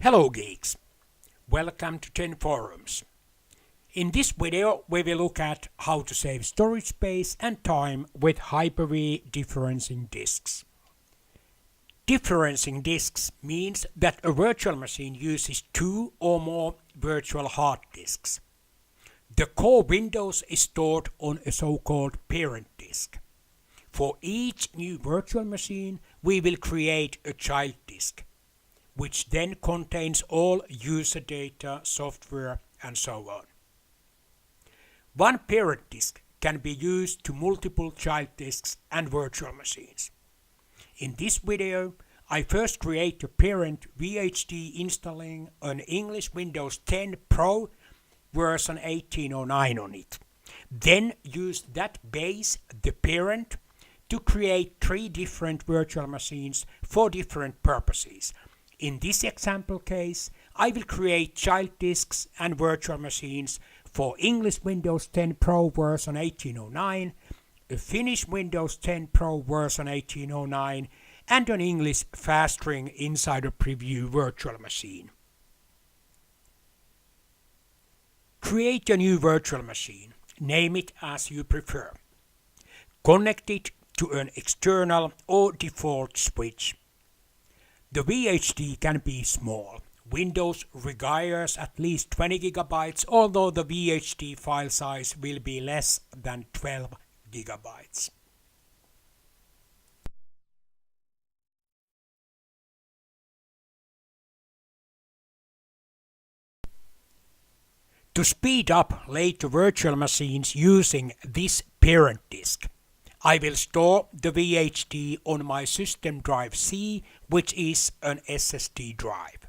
Hello geeks! Welcome to 10 Forums. In this video we will look at how to save storage space and time with Hyper-V differencing disks. Differencing disks means that a virtual machine uses two or more virtual hard disks. The core Windows is stored on a so-called parent disk. For each new virtual machine we will create a child disk, which then contains all user data, software and so on. One parent disk can be used to multiple child disks and virtual machines. In this video, I first create a parent VHD installing an English Windows 10 Pro version 1809 on it. Then use that base, the parent, to create three different virtual machines for different purposes. In this example case, I will create child disks and virtual machines for English Windows 10 Pro version 1809, a Finnish Windows 10 Pro version 1809, and an English Fastring Insider Preview virtual machine. Create a new virtual machine. Name it as you prefer. Connect it to an external or default switch. The VHD can be small. Windows requires at least 20 GB, although the VHD file size will be less than 12 GB. To speed up later virtual machines using this parent disk, I will store the VHD on my system drive C, which is an SSD drive.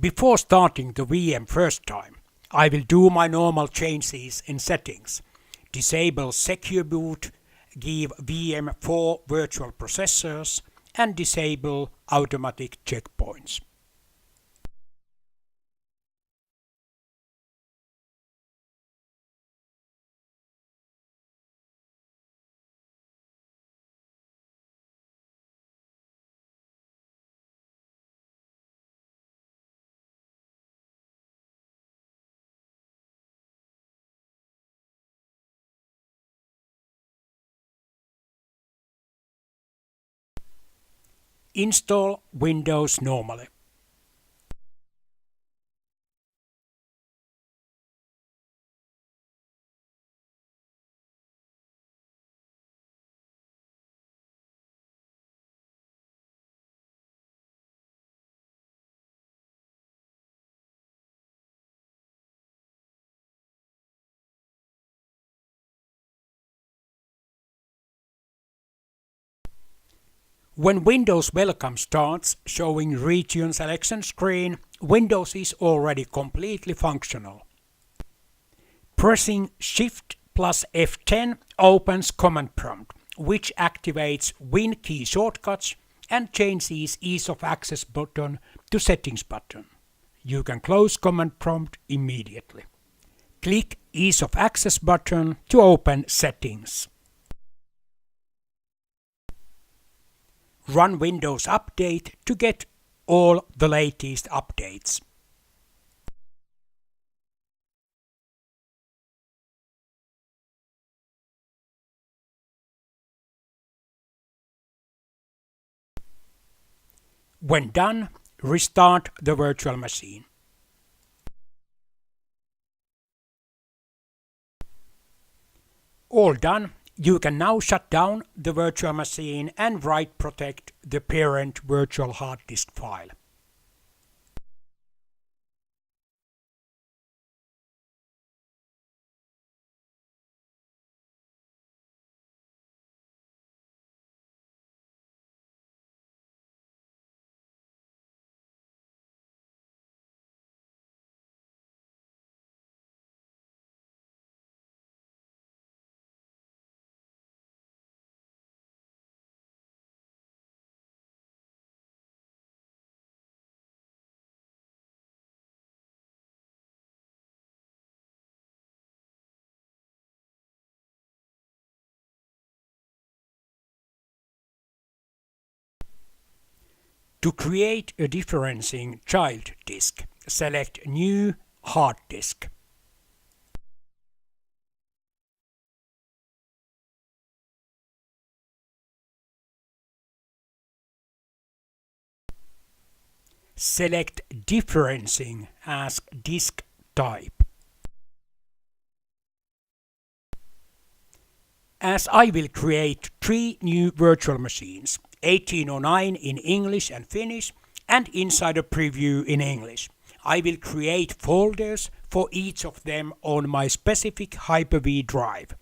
Before starting the VM first time, I will do my normal changes in settings. Disable Secure Boot, give VM 4 virtual processors, and disable automatic checkpoints. Install Windows normally. When Windows Welcome starts showing region selection screen, Windows is already completely functional. Pressing Shift plus F10 opens Command Prompt, which activates Win key shortcuts and changes Ease of Access button to Settings button. You can close Command Prompt immediately. Click Ease of Access button to open Settings. Run Windows Update to get all the latest updates. When done, restart the virtual machine. All done. You can now shut down the virtual machine and write protect the parent virtual hard disk file. To create a differentiating child disk, select New hard disk. Select Differencing as disk type. As I will create 3 new virtual machines, 1809 in English and Finnish and Insider Preview in English, I will create folders for each of them on my specific Hyper-V drive,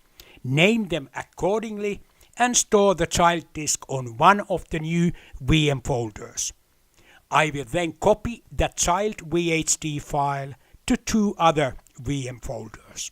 name them accordingly and store the child disk on one of the new VM folders. I will then copy that child VHD file to 2 other VM folders.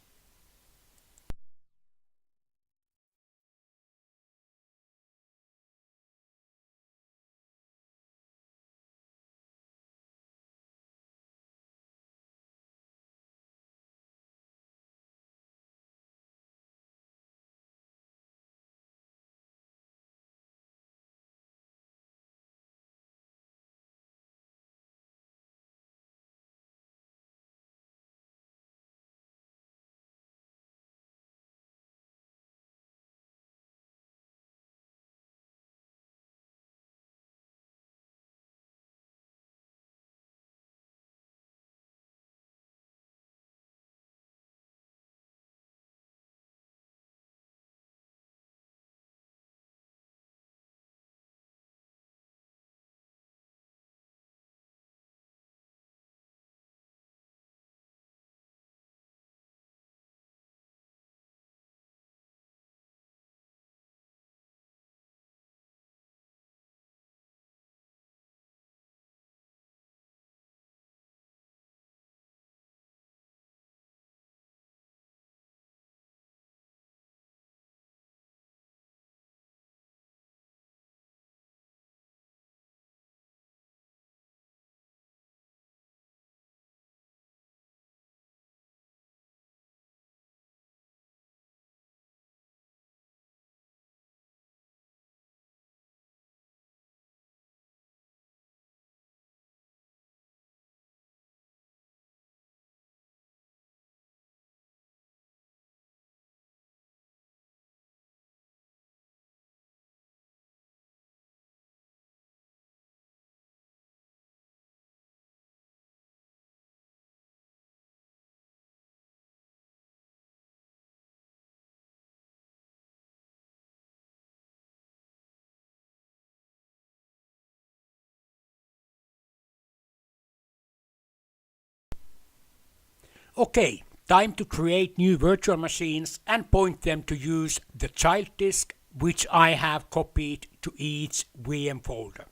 Okay, time to create new virtual machines and point them to use the child disk which I have copied to each VM folder.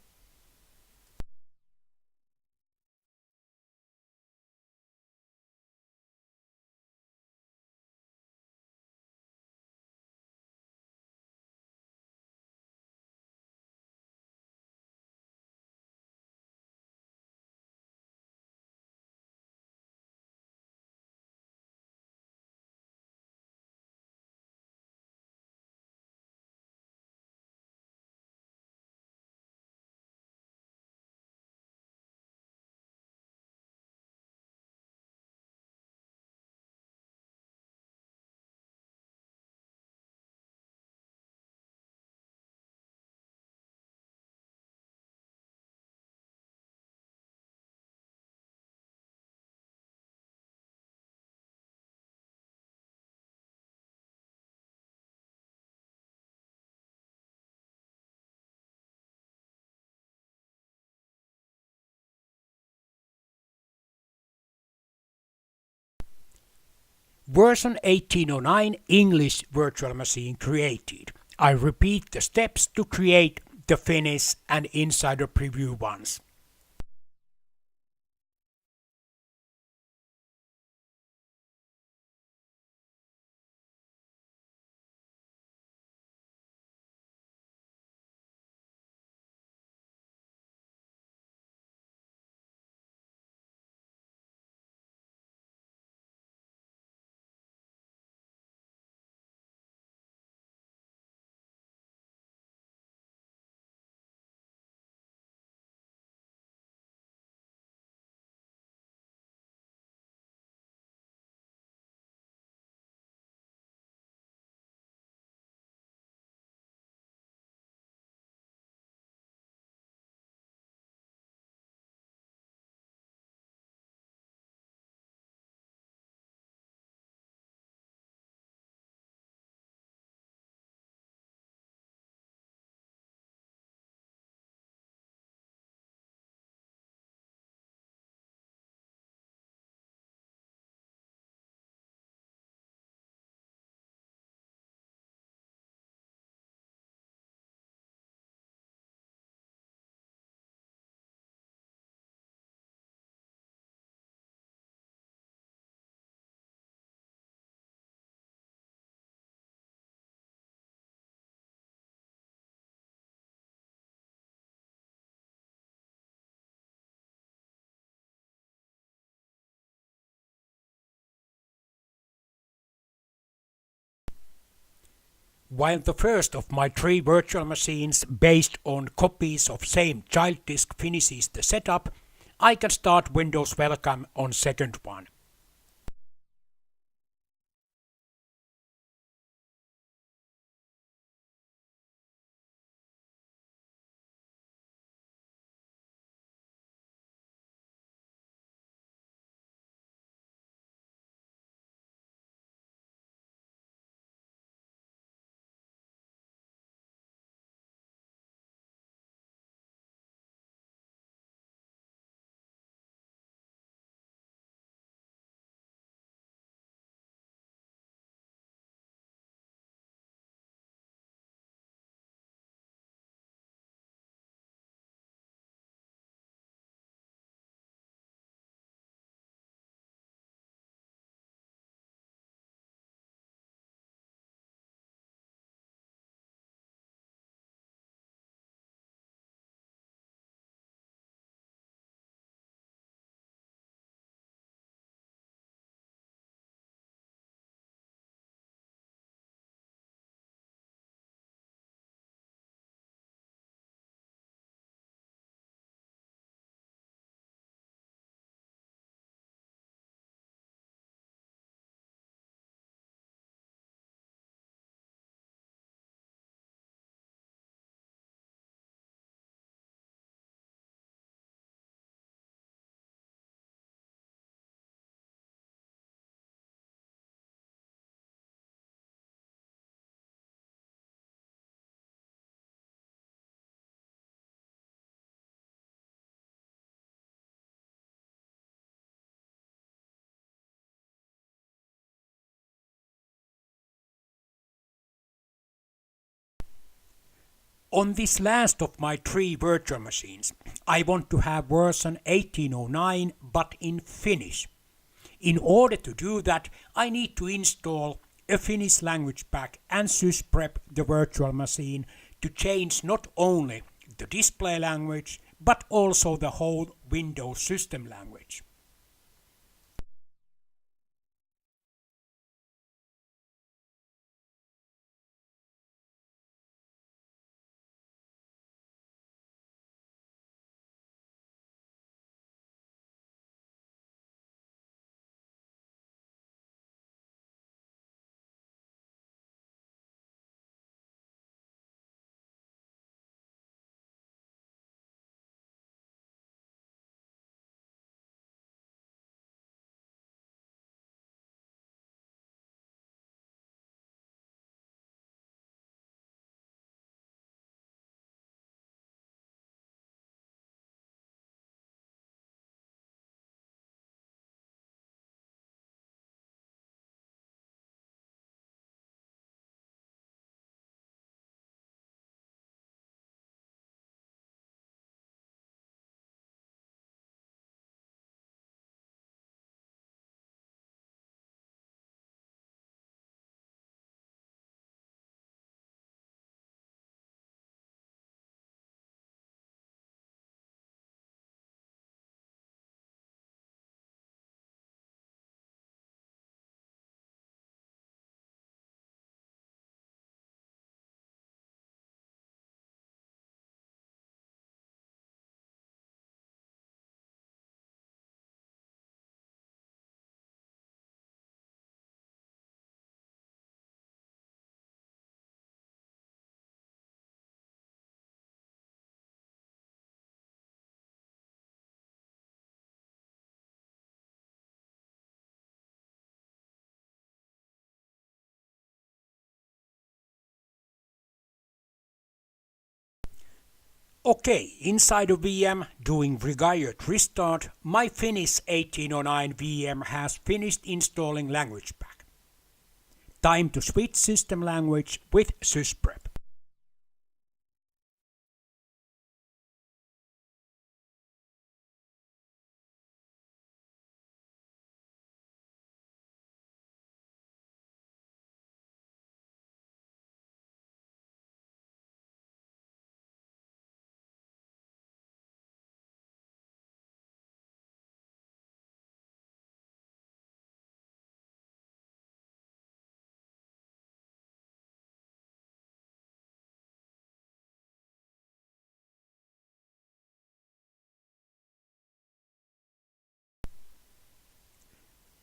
Version 1809 English virtual machine created. I repeat the steps to create the Finnish and Insider Preview ones. While the first of my 3 virtual machines based on copies of same child disk finishes the setup, I can start Windows Welcome on second one. On this last of my 3 virtual machines, I want to have version 1809 but in Finnish. In order to do that, I need to install a Finnish language pack and sysprep the virtual machine to change not only the display language but also the whole Windows system language. Okay, inside of VM, doing required restart, my Finnish 1809 VM has finished installing language pack. Time to switch system language with sysprep.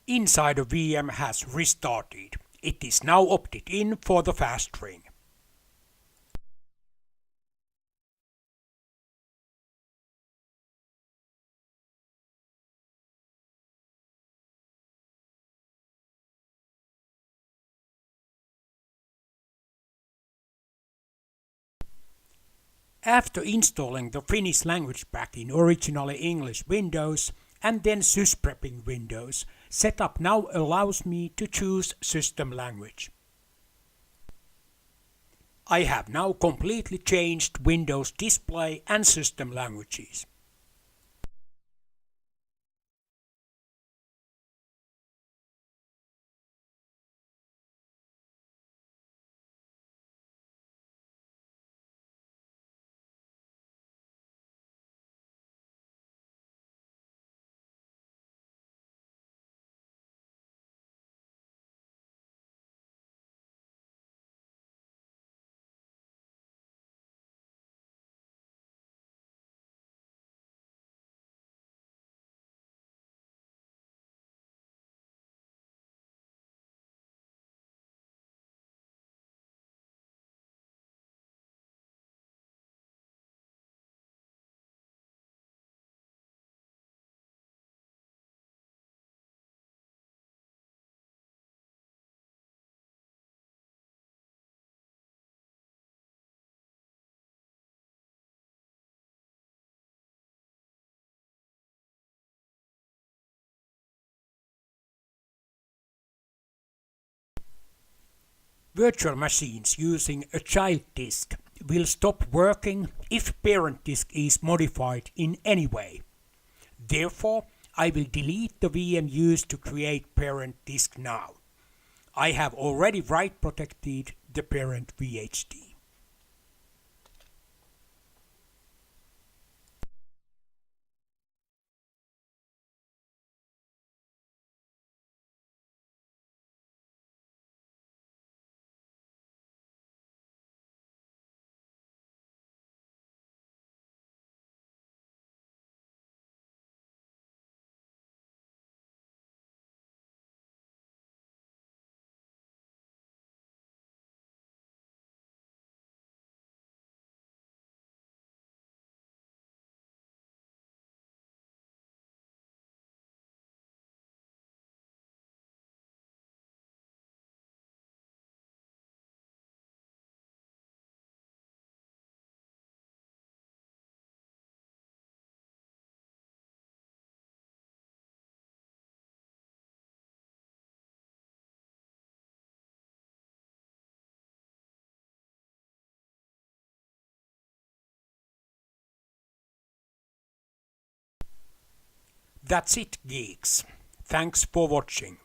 Inside the VM has restarted. It is now opted in for the fast ring. After installing the Finnish language pack in originally English Windows and then sysprepping Windows, setup now allows me to choose system language. I have now completely changed Windows display and system languages. Virtual machines using a child disk will stop working if parent disk is modified in any way. Therefore, I will delete the VM used to create parent disk now. I have already write protected the parent VHD. That's it, geeks. Thanks for watching.